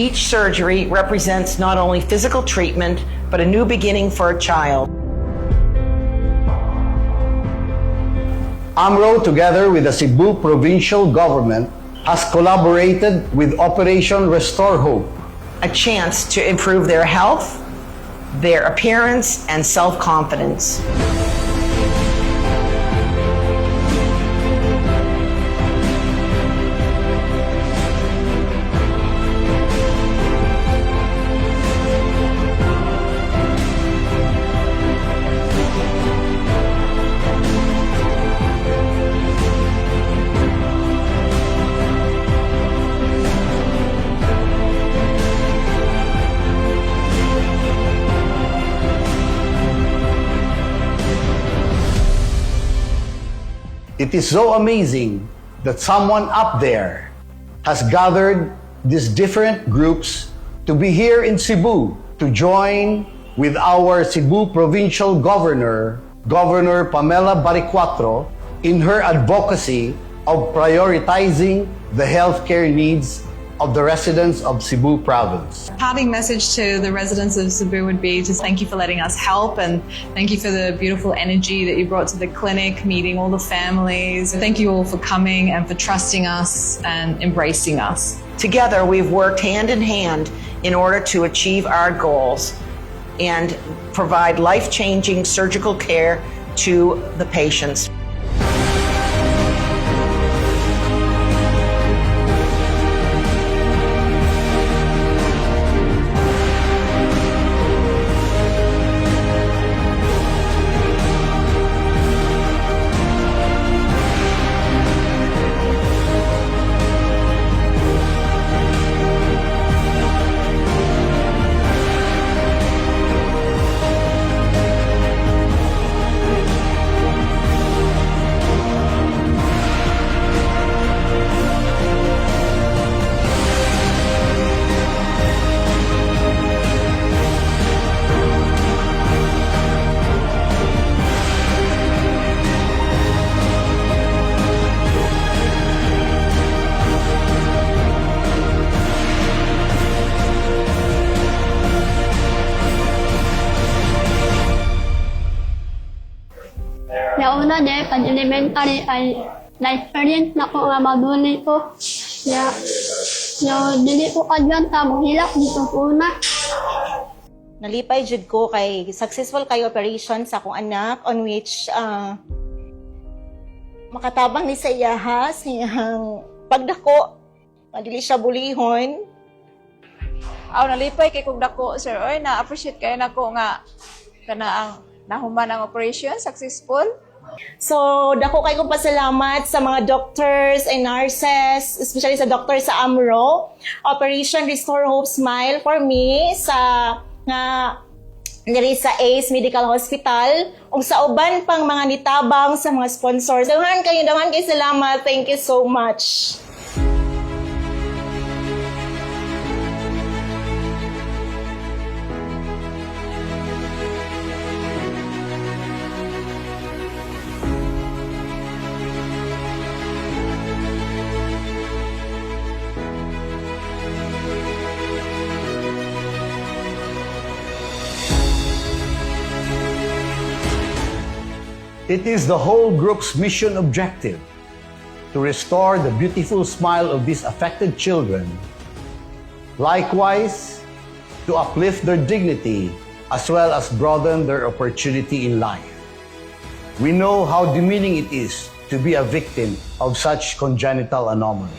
Each surgery represents not only physical treatment, but a new beginning for a child. AMRO, together with the Cebu provincial government, has collaborated with Operation Restore Hope, A chance to improve their health, their appearance, and self-confidence. It is so amazing that someone up there has gathered these different groups to be here in Cebu to join with our Cebu Provincial Governor, Governor Pamela Baricuatro, in her advocacy of prioritizing the healthcare needs of the residents of Cebu Province. Parting message to the residents of Cebu would be to thank you for letting us help, and thank you for the beautiful energy that you brought to the clinic, meeting all the families. Thank you all for coming and for trusting us and embracing us. Together, we've worked hand in hand in order to achieve our goals and provide life-changing surgical care to the patients. Nauna dahil pag-elementary ay na-experience na ko nga maduli ko. Dili ko kadyan ta, mahilak dito po na. Nalipay jud ko kay successful kay operation sa akong anak on which makatabang ni sa iyaha siyang pagdako, dili siya bulihon. Aw nalipay kay kog dako sir, oy na-appreciate kay nako nga kana ang nahuman ang operation successful. So, dako kay kong pasalamat sa mga doctors and nurses, especially sa doctor sa AMRO. Operation Restore Hope Smile for me sa nga diri sa Medical Hospital ug sa uban pang mga nitabang sa mga sponsors. Daghang kayo salamat. Thank you so much. It is the whole group's mission objective to restore the beautiful smile of these affected children, likewise to uplift their dignity as well as broaden their opportunity in life. We know how demeaning it is to be a victim of such congenital anomaly.